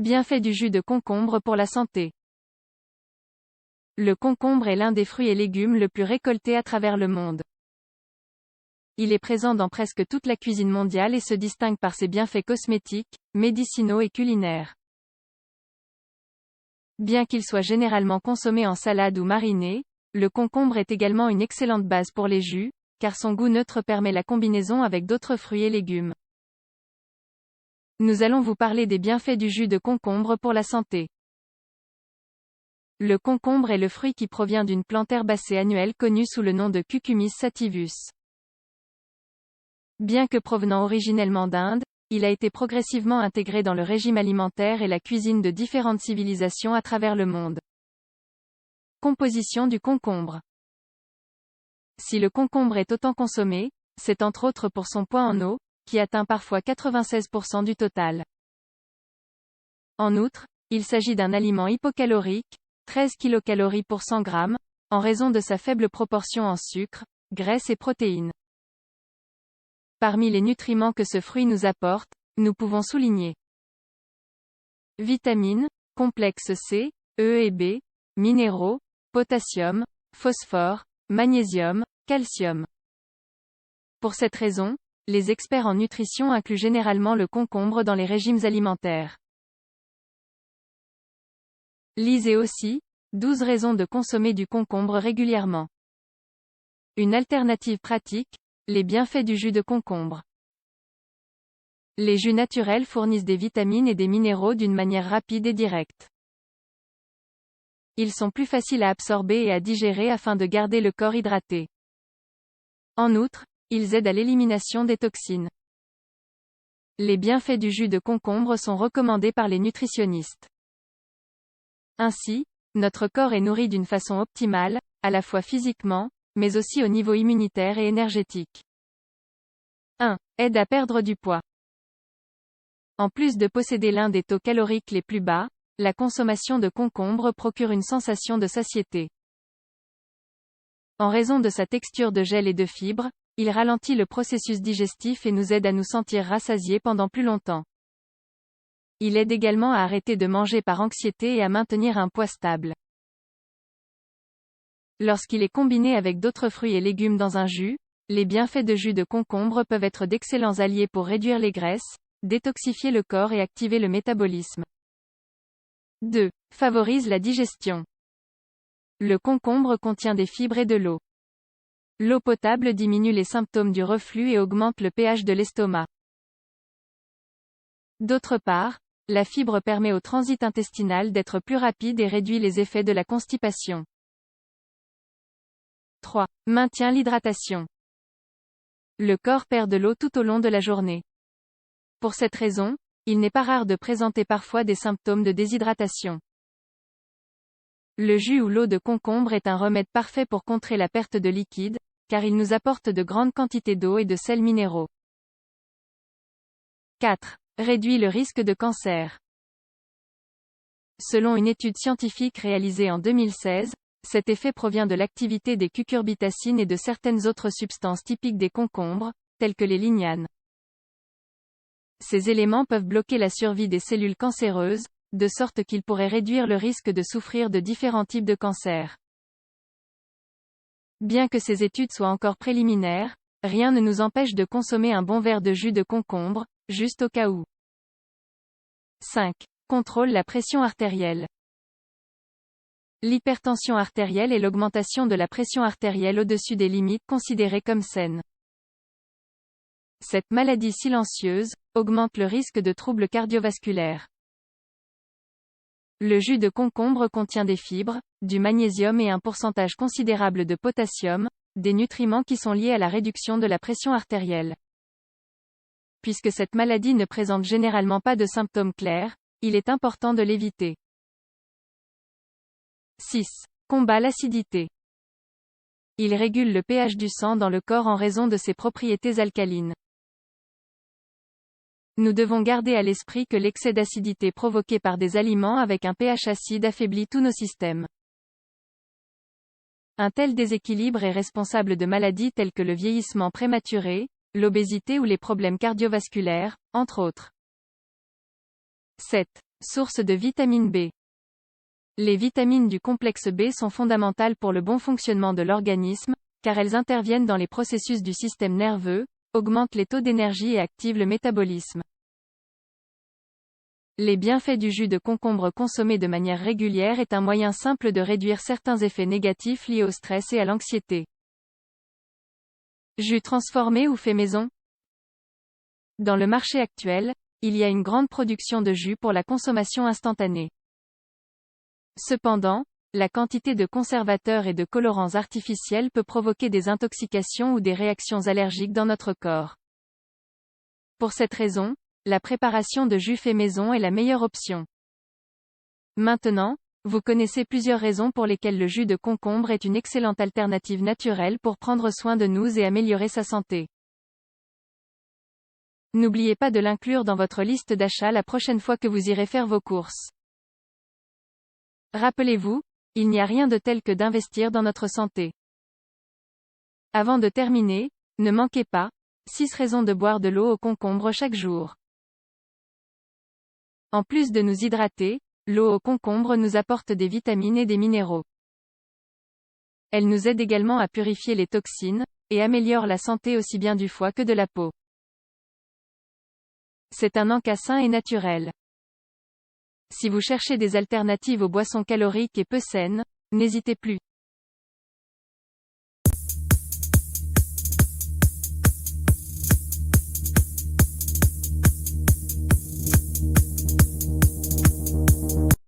Bienfaits du jus de concombre pour la santé. Le concombre est l'un des fruits et légumes le plus récolté à travers le monde. Il est présent dans presque toute la cuisine mondiale et se distingue par ses bienfaits cosmétiques, médicinaux et culinaires. Bien qu'il soit généralement consommé en salade ou mariné, le concombre est également une excellente base pour les jus, car son goût neutre permet la combinaison avec d'autres fruits et légumes. Nous allons vous parler des bienfaits du jus de concombre pour la santé. Le concombre est le fruit qui provient d'une plante herbacée annuelle connue sous le nom de Cucumis sativus. Bien que provenant originellement d'Inde, il a été progressivement intégré dans le régime alimentaire et la cuisine de différentes civilisations à travers le monde. Composition du concombre. Si le concombre est autant consommé, c'est entre autres pour son poids en eau, qui atteint parfois 96% du total. En outre, il s'agit d'un aliment hypocalorique, 13 kcal pour 100 g, en raison de sa faible proportion en sucre, graisse et protéines. Parmi les nutriments que ce fruit nous apporte, nous pouvons souligner vitamines, complexes C, E et B, minéraux, potassium, phosphore, magnésium, calcium. Pour cette raison, les experts en nutrition incluent généralement le concombre dans les régimes alimentaires. Lisez aussi 12 raisons de consommer du concombre régulièrement. Une alternative pratique, les bienfaits du jus de concombre. Les jus naturels fournissent des vitamines et des minéraux d'une manière rapide et directe. Ils sont plus faciles à absorber et à digérer afin de garder le corps hydraté. En outre, ils aident à l'élimination des toxines. Les bienfaits du jus de concombre sont recommandés par les nutritionnistes. Ainsi, notre corps est nourri d'une façon optimale, à la fois physiquement, mais aussi au niveau immunitaire et énergétique. 1. Aide à perdre du poids. En plus de posséder l'un des taux caloriques les plus bas, la consommation de concombre procure une sensation de satiété. En raison de sa texture de gel et de fibres, il ralentit le processus digestif et nous aide à nous sentir rassasiés pendant plus longtemps. Il aide également à arrêter de manger par anxiété et à maintenir un poids stable. Lorsqu'il est combiné avec d'autres fruits et légumes dans un jus, les bienfaits de jus de concombre peuvent être d'excellents alliés pour réduire les graisses, détoxifier le corps et activer le métabolisme. 2. Favorise la digestion. Le concombre contient des fibres et de l'eau. L'eau potable diminue les symptômes du reflux et augmente le pH de l'estomac. D'autre part, la fibre permet au transit intestinal d'être plus rapide et réduit les effets de la constipation. 3. Maintient l'hydratation. Le corps perd de l'eau tout au long de la journée. Pour cette raison, il n'est pas rare de présenter parfois des symptômes de déshydratation. Le jus ou l'eau de concombre est un remède parfait pour contrer la perte de liquide, car il nous apporte de grandes quantités d'eau et de sels minéraux. 4. Réduit le risque de cancer. Selon une étude scientifique réalisée en 2016, cet effet provient de l'activité des cucurbitacines et de certaines autres substances typiques des concombres, telles que les lignanes. Ces éléments peuvent bloquer la survie des cellules cancéreuses, de sorte qu'ils pourraient réduire le risque de souffrir de différents types de cancers. Bien que ces études soient encore préliminaires, rien ne nous empêche de consommer un bon verre de jus de concombre, juste au cas où. 5. Contrôle la pression artérielle. L'hypertension artérielle est l'augmentation de la pression artérielle au-dessus des limites considérées comme saines. Cette maladie silencieuse augmente le risque de troubles cardiovasculaires. Le jus de concombre contient des fibres, du magnésium et un pourcentage considérable de potassium, des nutriments qui sont liés à la réduction de la pression artérielle. Puisque cette maladie ne présente généralement pas de symptômes clairs, il est important de l'éviter. 6. Combat l'acidité. Il régule le pH du sang dans le corps en raison de ses propriétés alcalines. Nous devons garder à l'esprit que l'excès d'acidité provoqué par des aliments avec un pH acide affaiblit tous nos systèmes. Un tel déséquilibre est responsable de maladies telles que le vieillissement prématuré, l'obésité ou les problèmes cardiovasculaires, entre autres. 7. Source de vitamine B. Les vitamines du complexe B sont fondamentales pour le bon fonctionnement de l'organisme, car elles interviennent dans les processus du système nerveux, augmentent les taux d'énergie et activent le métabolisme. Les bienfaits du jus de concombre consommé de manière régulière est un moyen simple de réduire certains effets négatifs liés au stress et à l'anxiété. Jus transformé ou fait maison? Dans le marché actuel, il y a une grande production de jus pour la consommation instantanée. Cependant, la quantité de conservateurs et de colorants artificiels peut provoquer des intoxications ou des réactions allergiques dans notre corps. Pour cette raison, la préparation de jus fait maison est la meilleure option. Maintenant, vous connaissez plusieurs raisons pour lesquelles le jus de concombre est une excellente alternative naturelle pour prendre soin de nous et améliorer sa santé. N'oubliez pas de l'inclure dans votre liste d'achat la prochaine fois que vous irez faire vos courses. Rappelez-vous, il n'y a rien de tel que d'investir dans notre santé. Avant de terminer, ne manquez pas, 6 raisons de boire de l'eau au concombre chaque jour. En plus de nous hydrater, l'eau au concombre nous apporte des vitamines et des minéraux. Elle nous aide également à purifier les toxines, et améliore la santé aussi bien du foie que de la peau. C'est un encas sain et naturel. Si vous cherchez des alternatives aux boissons caloriques et peu saines, n'hésitez plus.